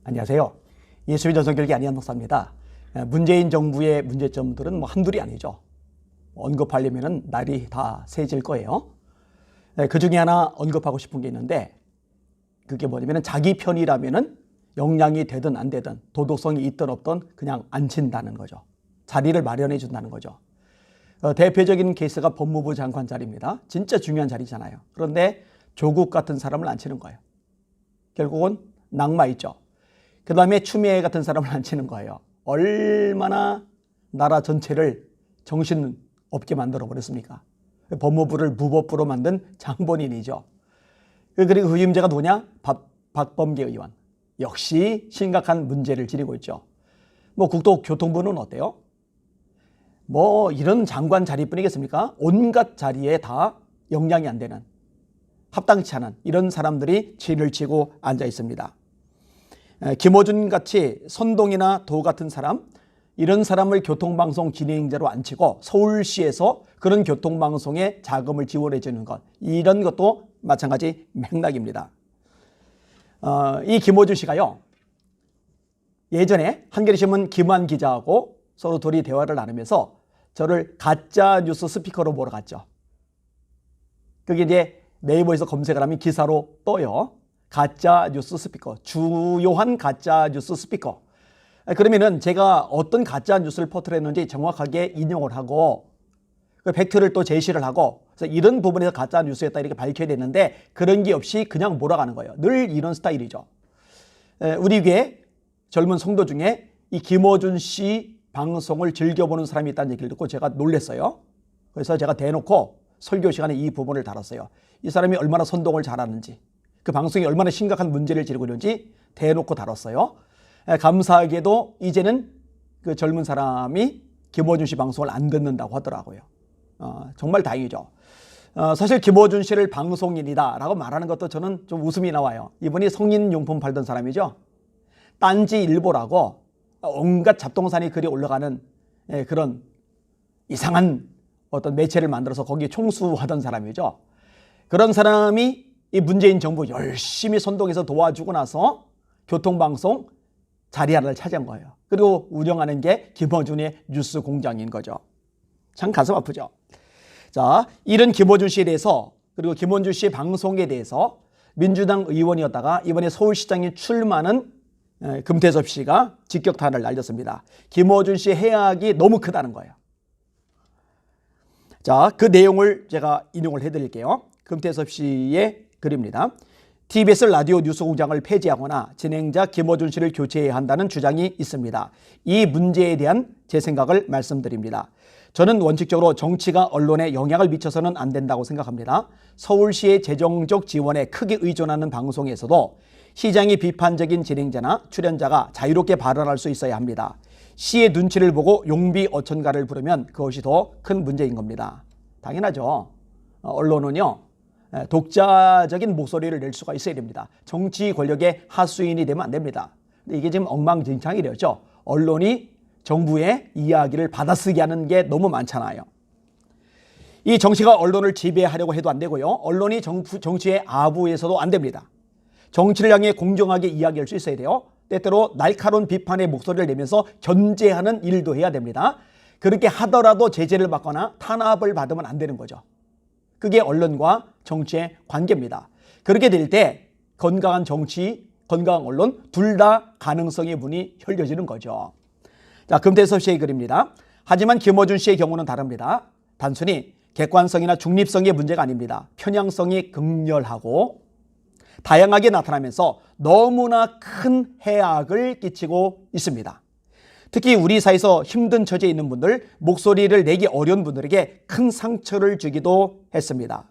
안녕하세요. 예수의 전성결기 안희한 목사입니다. 문재인 정부의 문제점들은 한둘이 아니죠. 언급하려면 날이 다 새질 거예요. 그 중에 하나 언급하고 싶은 게 있는데, 그게 뭐냐면 자기 편이라면 역량이 되든 안 되든 도덕성이 있든 없든 그냥 앉힌다는 거죠. 자리를 마련해 준다는 거죠. 대표적인 케이스가 법무부 장관 자리입니다. 진짜 중요한 자리잖아요. 그런데 조국 같은 사람을 앉히는 거예요. 결국은 낙마 있죠. 그 다음에 추미애 같은 사람을 앉히는 거예요. 얼마나 나라 전체를 정신없게 만들어 버렸습니까? 법무부를 무법부로 만든 장본인이죠. 그리고 그 임자가 누구냐? 박범계 의원. 역시 심각한 문제를 지니고 있죠. 국토교통부는 어때요? 이런 장관 자리뿐이겠습니까? 온갖 자리에 다 역량이 안 되는, 합당치 않은 이런 사람들이 진을 치고 앉아 있습니다. 김어준 같이 선동이나 도 같은 사람, 이런 사람을 교통방송 진행자로 앉히고 서울시에서 그런 교통방송에 자금을 지원해 주는 것, 이런 것도 마찬가지 맥락입니다. 이 김어준 씨가요, 예전에 한겨레신문 김환 기자하고 서로 둘이 대화를 나누면서 저를 가짜 뉴스 스피커로 몰아갔죠. 그게 이제 네이버에서 검색을 하면 기사로 떠요. 가짜 뉴스 스피커, 주요한 가짜 뉴스 스피커. 그러면은 제가 어떤 가짜 뉴스를 퍼뜨렸는지 정확하게 인용을 하고 그 팩트를 또 제시를 하고, 그래서 이런 부분에서 가짜 뉴스였다 이렇게 밝혀야 되는데 그런 게 없이 그냥 몰아가는 거예요. 늘 이런 스타일이죠. 우리 교회 젊은 성도 중에 이 김어준 씨 방송을 즐겨보는 사람이 있다는 얘기를 듣고 제가 놀랐어요. 그래서 제가 대놓고 설교 시간에 이 부분을 다뤘어요. 이 사람이 얼마나 선동을 잘하는지, 그 방송이 얼마나 심각한 문제를 지르고 있는지 대놓고 다뤘어요. 감사하게도 이제는 그 젊은 사람이 김어준 씨 방송을 안 듣는다고 하더라고요. 정말 다행이죠. 사실 김어준 씨를 방송인이다 라고 말하는 것도 저는 좀 웃음이 나와요. 이분이 성인용품 팔던 사람이죠. 딴지일보라고 온갖 잡동사니 글이 올라가는 그런 이상한 어떤 매체를 만들어서 거기에 총수하던 사람이죠. 그런 사람이 이 문재인 정부 열심히 선동해서 도와주고 나서 교통방송 자리 하나를 차지한 거예요. 그리고 운영하는 게 김어준의 뉴스 공장인 거죠. 참 가슴 아프죠. 자, 이런 김어준 씨에 대해서, 그리고 김어준 씨의 방송에 대해서 민주당 의원이었다가 이번에 서울시장에 출마하는 금태섭 씨가 직격탄을 날렸습니다. 김어준 씨의 해악이 너무 크다는 거예요. 자, 그 내용을 제가 인용을 해드릴게요. 금태섭 씨의 글입니다. TBS 라디오 뉴스공장을 폐지하거나 진행자 김어준 씨를 교체해야 한다는 주장이 있습니다. 이 문제에 대한 제 생각을 말씀드립니다. 저는 원칙적으로 정치가 언론에 영향을 미쳐서는 안 된다고 생각합니다. 서울시의 재정적 지원에 크게 의존하는 방송에서도 시장이 비판적인 진행자나 출연자가 자유롭게 발언할 수 있어야 합니다. 시의 눈치를 보고 용비 어천가를 부르면 그것이 더 큰 문제인 겁니다. 당연하죠. 언론은요, 독자적인 목소리를 낼 수가 있어야 됩니다. 정치 권력의 하수인이 되면 안 됩니다. 근데 이게 지금 엉망진창이죠. 언론이 정부의 이야기를 받아쓰게 하는 게 너무 많잖아요. 이 정치가 언론을 지배하려고 해도 안 되고요. 언론이 정치의 아부에서도 안 됩니다. 정치를 향해 공정하게 이야기할 수 있어야 돼요. 때때로 날카로운 비판의 목소리를 내면서 견제하는 일도 해야 됩니다. 그렇게 하더라도 제재를 받거나 탄압을 받으면 안 되는 거죠. 그게 언론과 정치의 관계입니다. 그렇게 될 때 건강한 정치, 건강한 언론 둘 다 가능성의 문이 열려지는 거죠. 자, 금태섭 씨의 글입니다. 하지만 김어준 씨의 경우는 다릅니다. 단순히 객관성이나 중립성의 문제가 아닙니다. 편향성이 극렬하고 다양하게 나타나면서 너무나 큰 해악을 끼치고 있습니다. 특히 우리 사회에서 힘든 처지에 있는 분들, 목소리를 내기 어려운 분들에게 큰 상처를 주기도 했습니다.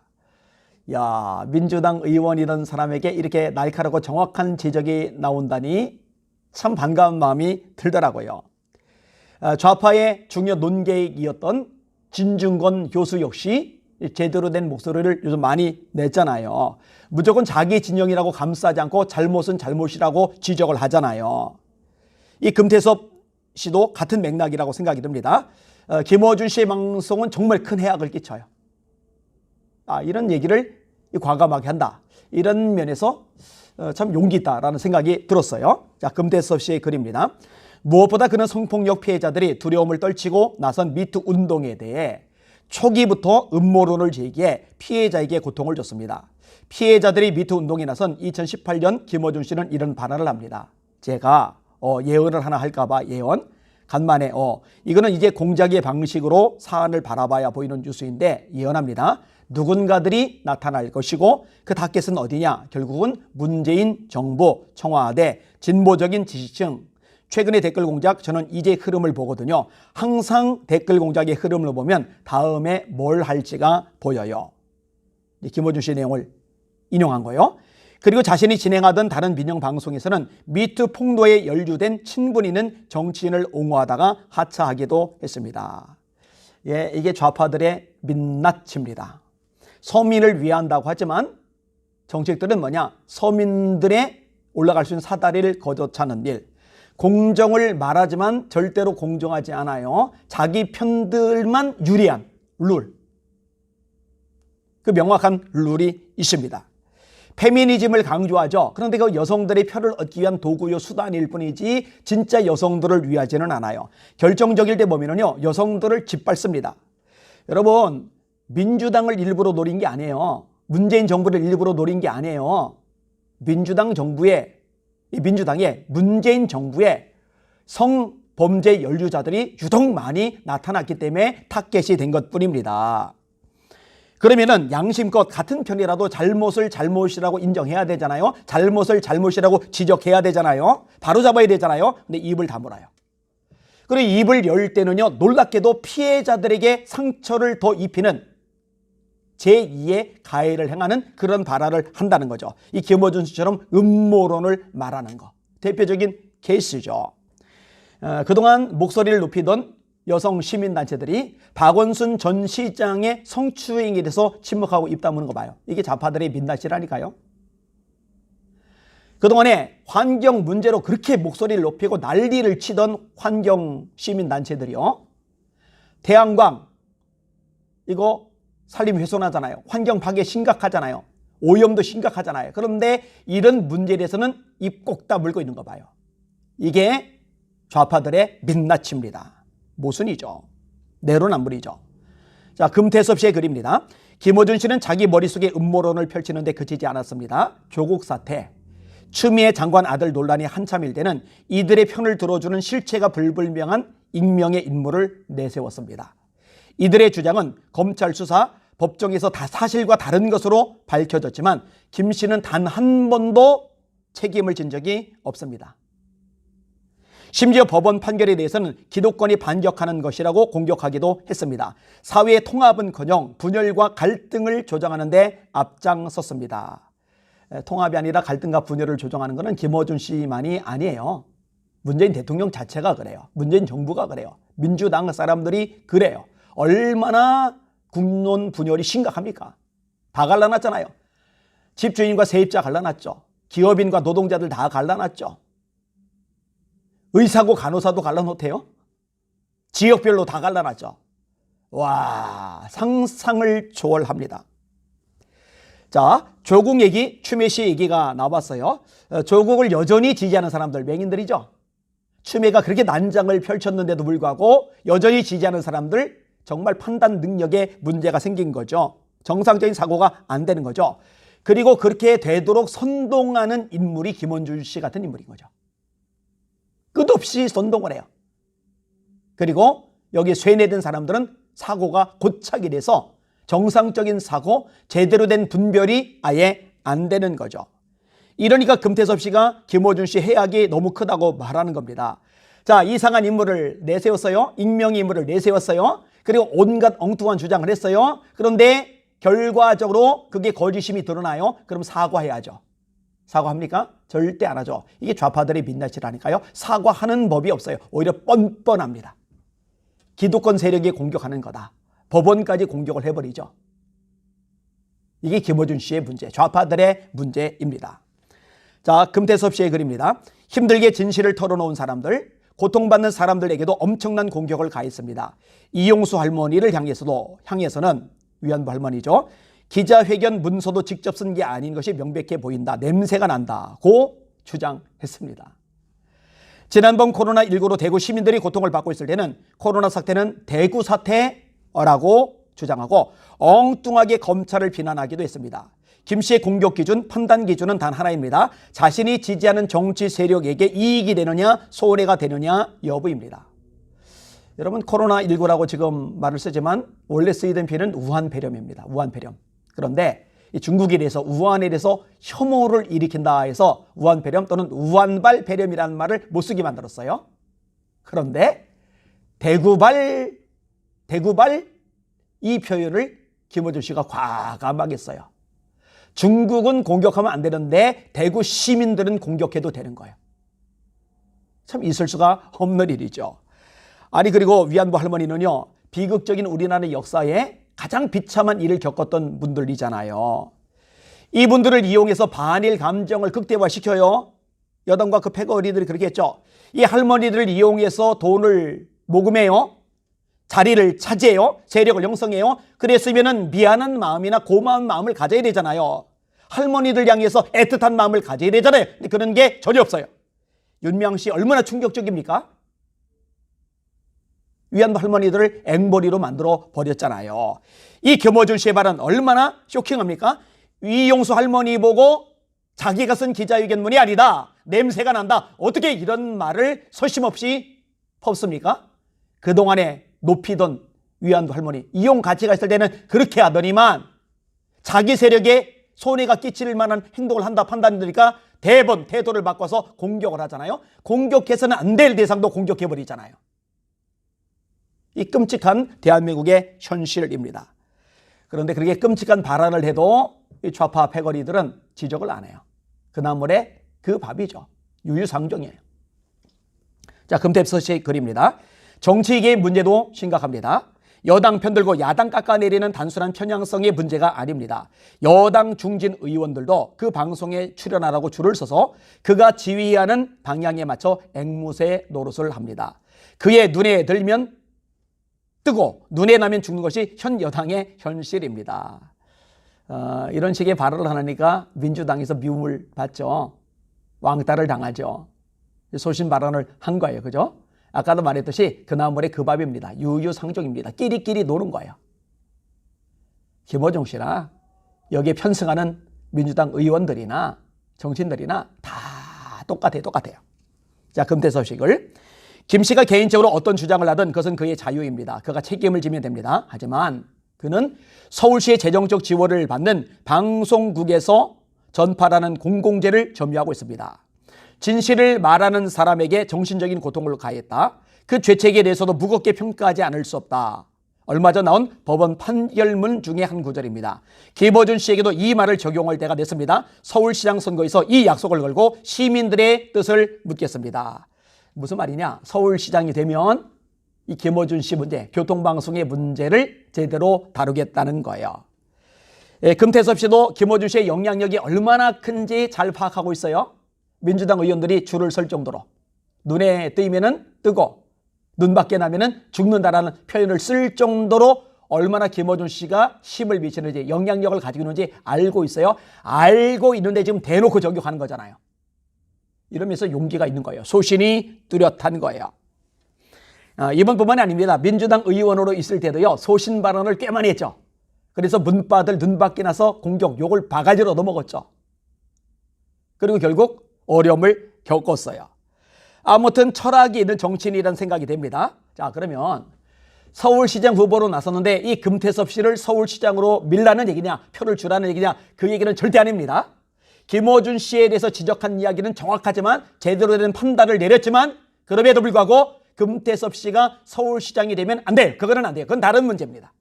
야, 민주당 의원이던 사람에게 이렇게 날카롭고 정확한 지적이 나온다니 참 반가운 마음이 들더라고요. 좌파의 중요 논객이었던 진중권 교수 역시 제대로 된 목소리를 요즘 많이 냈잖아요. 무조건 자기 진영이라고 감싸지 않고 잘못은 잘못이라고 지적을 하잖아요. 이 금태섭 씨도 같은 맥락이라고 생각이 듭니다. 김어준 씨의 방송은 정말 큰 해악을 끼쳐요. 이런 얘기를 과감하게 한다. 이런 면에서 참 용기 있다라는 생각이 들었어요. 자, 금태섭 씨의 글입니다. 무엇보다 그는 성폭력 피해자들이 두려움을 떨치고 나선 미투 운동에 대해 초기부터 음모론을 제기해 피해자에게 고통을 줬습니다. 피해자들이 미투 운동에 나선 2018년 김어준 씨는 이런 발언을 합니다. 제가 예언을 하나 할까봐 예언. 간만에 이거는 이제 공작의 방식으로 사안을 바라봐야 보이는 뉴스인데 예언합니다. 누군가들이 나타날 것이고 그 타겟은 어디냐? 결국은 문재인 정부, 청와대, 진보적인 지지층. 최근의 댓글 공작 저는 이제 흐름을 보거든요. 항상 댓글 공작의 흐름을 보면 다음에 뭘 할지가 보여요. 김어준 씨의 내용을 인용한 거예요. 그리고 자신이 진행하던 다른 민영 방송에서는 미투 폭로에 연루된 친분있는 정치인을 옹호하다가 하차하기도 했습니다. 예, 이게 좌파들의 민낯입니다. 서민을 위한다고 하지만 정책들은 뭐냐? 서민들의 올라갈 수 있는 사다리를 거둬차는 일. 공정을 말하지만 절대로 공정하지 않아요. 자기 편들만 유리한 룰. 그 명확한 룰이 있습니다. 페미니즘을 강조하죠. 그런데 그 여성들의 표를 얻기 위한 도구요 수단일 뿐이지 진짜 여성들을 위하지는 않아요. 결정적일 때 보면은요, 여성들을 짓밟습니다. 여러분, 민주당을 일부러 노린 게 아니에요. 문재인 정부를 일부러 노린 게 아니에요. 민주당의 문재인 정부의 성범죄 연루자들이 유독 많이 나타났기 때문에 타겟이 된 것뿐입니다. 그러면은 양심껏 같은 편이라도 잘못을 잘못이라고 인정해야 되잖아요. 잘못을 잘못이라고 지적해야 되잖아요. 바로잡아야 되잖아요. 근데 입을 다물어요. 그리고 입을 열 때는요, 놀랍게도 피해자들에게 상처를 더 입히는 제2의 가해를 행하는 그런 발언을 한다는 거죠. 이 김어준 씨처럼 음모론을 말하는 거. 대표적인 케이스죠. 그동안 목소리를 높이던 여성 시민단체들이 박원순 전 시장의 성추행에 대해서 침묵하고 입 다무는 거 봐요. 이게 좌파들의 민낯이라니까요. 그동안에 환경 문제로 그렇게 목소리를 높이고 난리를 치던 환경 시민단체들이요. 태양광 이거 산림 훼손하잖아요. 환경 파괴 심각하잖아요. 오염도 심각하잖아요. 그런데 이런 문제에 대해서는 입 꼭 다물고 있는 거 봐요. 이게 좌파들의 민낯입니다. 모순이죠. 내로남불이죠. 자, 금태섭 씨의 글입니다. 김어준 씨는 자기 머릿속에 음모론을 펼치는데 그치지 않았습니다. 조국 사태, 추미애 장관 아들 논란이 한참일 때는 이들의 편을 들어주는 실체가 불분명한 익명의 인물을 내세웠습니다. 이들의 주장은 검찰 수사, 법정에서 다 사실과 다른 것으로 밝혀졌지만 김 씨는 단 한 번도 책임을 진 적이 없습니다. 심지어 법원 판결에 대해서는 기득권이 반격하는 것이라고 공격하기도 했습니다. 사회의 통합은커녕 분열과 갈등을 조장하는 데 앞장섰습니다. 통합이 아니라 갈등과 분열을 조장하는 것은 김어준 씨만이 아니에요. 문재인 대통령 자체가 그래요. 문재인 정부가 그래요. 민주당 사람들이 그래요. 얼마나 국론 분열이 심각합니까? 다 갈라놨잖아요. 집주인과 세입자 갈라놨죠. 기업인과 노동자들 다 갈라놨죠. 의사고 간호사도 갈라놓대요. 지역별로 다 갈라놨죠. 와, 상상을 초월합니다. 자, 조국 얘기, 추미애 씨 얘기가 나왔어요. 조국을 여전히 지지하는 사람들, 맹인들이죠. 추미애가 그렇게 난장을 펼쳤는데도 불구하고 여전히 지지하는 사람들, 정말 판단 능력에 문제가 생긴 거죠. 정상적인 사고가 안 되는 거죠. 그리고 그렇게 되도록 선동하는 인물이 김어준 씨 같은 인물인 거죠. 끝없이 선동을 해요. 그리고 여기 쇠뇌된 사람들은 사고가 고착이 돼서 정상적인 사고, 제대로 된 분별이 아예 안 되는 거죠. 이러니까 금태섭 씨가 김어준 씨 해악이 너무 크다고 말하는 겁니다. 자, 이상한 인물을 내세웠어요. 익명의 인물을 내세웠어요. 그리고 온갖 엉뚱한 주장을 했어요. 그런데 결과적으로 그게 거짓임이 드러나요. 그럼 사과해야죠. 사과합니까? 절대 안 하죠. 이게 좌파들의 민낯이라니까요. 사과하는 법이 없어요. 오히려 뻔뻔합니다. 기득권 세력이 공격하는 거다. 법원까지 공격을 해버리죠. 이게 김어준 씨의 문제, 좌파들의 문제입니다. 자, 금태섭 씨의 글입니다. 힘들게 진실을 털어놓은 사람들, 고통받는 사람들에게도 엄청난 공격을 가했습니다. 이용수 할머니를 향해서는 위안부 할머니죠. 기자회견 문서도 직접 쓴 게 아닌 것이 명백해 보인다. 냄새가 난다고 주장했습니다. 지난번 코로나19로 대구 시민들이 고통을 받고 있을 때는 코로나 사태는 대구 사태라고 주장하고 엉뚱하게 검찰을 비난하기도 했습니다. 김 씨의 공격 기준, 판단 기준은 단 하나입니다. 자신이 지지하는 정치 세력에게 이익이 되느냐, 손해가 되느냐 여부입니다. 여러분, 코로나19라고 지금 말을 쓰지만 원래 쓰이던 표현은 우한폐렴입니다. 우한폐렴. 그런데 이 중국에 대해서 우한에 대해서 혐오를 일으킨다 해서 우한폐렴 또는 우한발 폐렴이라는 말을 못 쓰게 만들었어요. 그런데 대구발 이 표현을 김어준 씨가 과감하게 써요. 중국은 공격하면 안 되는데 대구 시민들은 공격해도 되는 거예요. 참 있을 수가 없는 일이죠. 아니, 그리고 위안부 할머니는요, 비극적인 우리나라의 역사에 가장 비참한 일을 겪었던 분들이잖아요. 이분들을 이용해서 반일 감정을 극대화시켜요. 여당과 그 패거리들이 그렇게 했죠. 이 할머니들을 이용해서 돈을 모금해요. 자리를 차지해요. 세력을 형성해요. 그랬으면 미안한 마음이나 고마운 마음을 가져야 되잖아요. 할머니들 향해서 애틋한 마음을 가져야 되잖아요. 근데 그런 게 전혀 없어요. 윤미향 씨 얼마나 충격적입니까? 위안부 할머니들을 앵벌이로 만들어 버렸잖아요. 이 김어준 씨의 발언 얼마나 쇼킹합니까? 이용수 할머니 보고 자기가 쓴 기자회견문이 아니다. 냄새가 난다. 어떻게 이런 말을 서심없이 퍼붓습니까? 그동안에 높이던 위안부 할머니, 이용 가치가 있을 때는 그렇게 하더니만 자기 세력에 손해가 끼칠 만한 행동을 한다 판단되니까 대번 태도를 바꿔서 공격을 하잖아요. 공격해서는 안 될 대상도 공격해버리잖아요. 이 끔찍한 대한민국의 현실입니다. 그런데 그렇게 끔찍한 발언을 해도 이 좌파 패거리들은 지적을 안 해요. 그 나물에 그 밥이죠. 유유상종이에요. 자, 금태섭 씨의 글입니다. 정치계의 문제도 심각합니다. 여당 편들고 야당 깎아내리는 단순한 편향성의 문제가 아닙니다. 여당 중진 의원들도 그 방송에 출연하라고 줄을 서서 그가 지휘하는 방향에 맞춰 앵무새 노릇을 합니다. 그의 눈에 들면 뜨고 눈에 나면 죽는 것이 현 여당의 현실입니다. 이런 식의 발언을 하니까 민주당에서 미움을 받죠. 왕따를 당하죠. 소신 발언을 한 거예요. 그죠? 아까도 말했듯이 그 나물의 그 밥입니다. 유유상종입니다. 끼리끼리 노는 거예요. 김어준 씨나 여기에 편승하는 민주당 의원들이나 정치인들이나 다 똑같아요. 자, 금태섭식을. 김 씨가 개인적으로 어떤 주장을 하든 그것은 그의 자유입니다. 그가 책임을 지면 됩니다. 하지만 그는 서울시의 재정적 지원을 받는 방송국에서 전파라는 공공재를 점유하고 있습니다. 진실을 말하는 사람에게 정신적인 고통을 가했다. 그 죄책에 대해서도 무겁게 평가하지 않을 수 없다. 얼마 전 나온 법원 판결문 중에 한 구절입니다. 김어준 씨에게도 이 말을 적용할 때가 됐습니다. 서울시장 선거에서 이 약속을 걸고 시민들의 뜻을 묻겠습니다. 무슨 말이냐? 서울시장이 되면 이 김어준 씨 문제, 교통방송의 문제를 제대로 다루겠다는 거예요. 금태섭 씨도 김어준 씨의 영향력이 얼마나 큰지 잘 파악하고 있어요. 민주당 의원들이 줄을 설 정도로 눈에 뜨이면은 뜨고 눈 밖에 나면은 죽는다라는 표현을 쓸 정도로 얼마나 김어준 씨가 힘을 미치는지 영향력을 가지고 있는지 알고 있어요. 알고 있는데 지금 대놓고 저격하는 거잖아요. 이러면서 용기가 있는 거예요. 소신이 뚜렷한 거예요. 이번뿐만이 아닙니다. 민주당 의원으로 있을 때도요. 소신 발언을 꽤 많이 했죠. 그래서 문바들 눈 밖에 나서 공격, 욕을 바가지로 얻어먹었죠. 그리고 결국 어려움을 겪었어요. 아무튼 철학이 있는 정치인이라는 생각이 됩니다. 자, 그러면 서울시장 후보로 나섰는데 이 금태섭 씨를 서울시장으로 밀라는 얘기냐, 표를 주라는 얘기냐, 그 얘기는 절대 아닙니다. 김어준 씨에 대해서 지적한 이야기는 정확하지만 제대로 된 판단을 내렸지만 그럼에도 불구하고 금태섭 씨가 서울시장이 되면 안 돼요. 그거는 안 돼요. 그건 다른 문제입니다.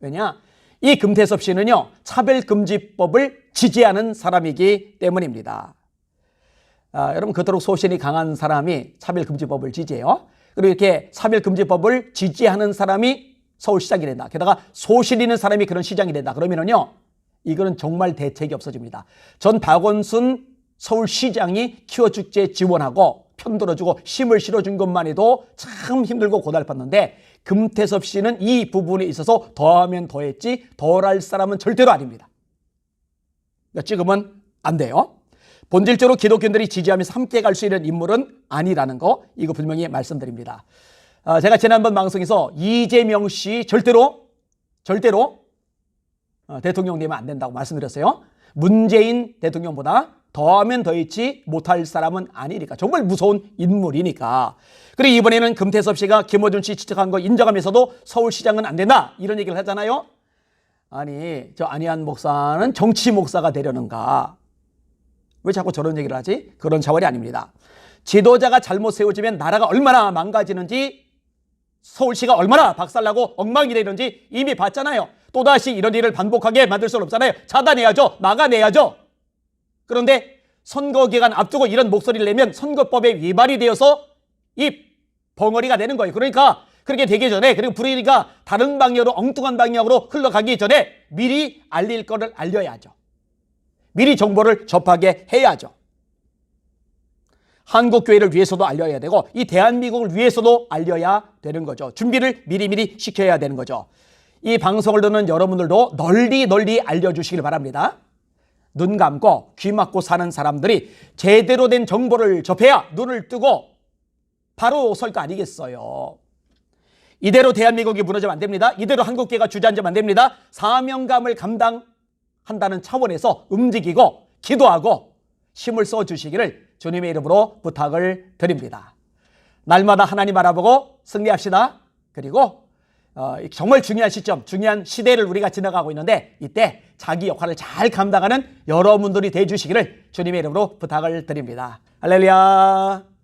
왜냐? 이 금태섭 씨는요, 차별금지법을 지지하는 사람이기 때문입니다. 여러분, 그토록 소신이 강한 사람이 차별금지법을 지지해요. 그리고 이렇게 차별금지법을 지지하는 사람이 서울시장이 된다. 게다가 소신 있는 사람이 그런 시장이 된다. 그러면은요, 이거는 정말 대책이 없어집니다. 전 박원순 서울시장이 키워축제 지원하고 편들어주고 힘을 실어준 것만 해도 참 힘들고 고달팠는데 금태섭 씨는 이 부분에 있어서 더하면 더했지 덜할 사람은 절대로 아닙니다. 그러니까 찍으면 안 돼요. 본질적으로 기독교인들이 지지하면서 함께 갈 수 있는 인물은 아니라는 거, 이거 분명히 말씀드립니다. 제가 지난번 방송에서 이재명 씨 절대로 대통령 되면 안 된다고 말씀드렸어요. 문재인 대통령보다 더하면 더했지 못할 사람은 아니니까. 정말 무서운 인물이니까. 그리고 이번에는 금태섭 씨가 김어준 씨 지적한 거 인정하면서도 서울시장은 안 된다, 이런 얘기를 하잖아요. 아니, 저 안희안 목사는 정치 목사가 되려는가? 왜 자꾸 저런 얘기를 하지? 그런 차원이 아닙니다. 지도자가 잘못 세워지면 나라가 얼마나 망가지는지, 서울시가 얼마나 박살나고 엉망이 되는지 이미 봤잖아요. 또다시 이런 일을 반복하게 만들 수는 없잖아요. 차단해야죠. 막아내야죠. 그런데 선거 기간 앞두고 이런 목소리를 내면 선거법에 위반이 되어서 이 벙어리가 되는 거예요. 그러니까 그렇게 되기 전에, 그리고 불의가 다른 방향으로, 엉뚱한 방향으로 흘러가기 전에 미리 알릴 거를 알려야죠. 미리 정보를 접하게 해야죠. 한국교회를 위해서도 알려야 되고 이 대한민국을 위해서도 알려야 되는 거죠. 준비를 미리미리 시켜야 되는 거죠. 이 방송을 듣는 여러분들도 널리 알려주시길 바랍니다. 눈 감고 귀 막고 사는 사람들이 제대로 된 정보를 접해야 눈을 뜨고 바로 설 거 아니겠어요. 이대로 대한민국이 무너지면 안 됩니다. 이대로 한국교회가 주저앉으면 안 됩니다. 사명감을 감당한다는 차원에서 움직이고 기도하고 힘을 써주시기를 주님의 이름으로 부탁을 드립니다. 날마다 하나님 알아보고 승리합시다. 그리고 정말 중요한 시점, 중요한 시대를 우리가 지나가고 있는데 이때 자기 역할을 잘 감당하는 여러분들이 되어주시기를 주님의 이름으로 부탁을 드립니다. 할렐루야.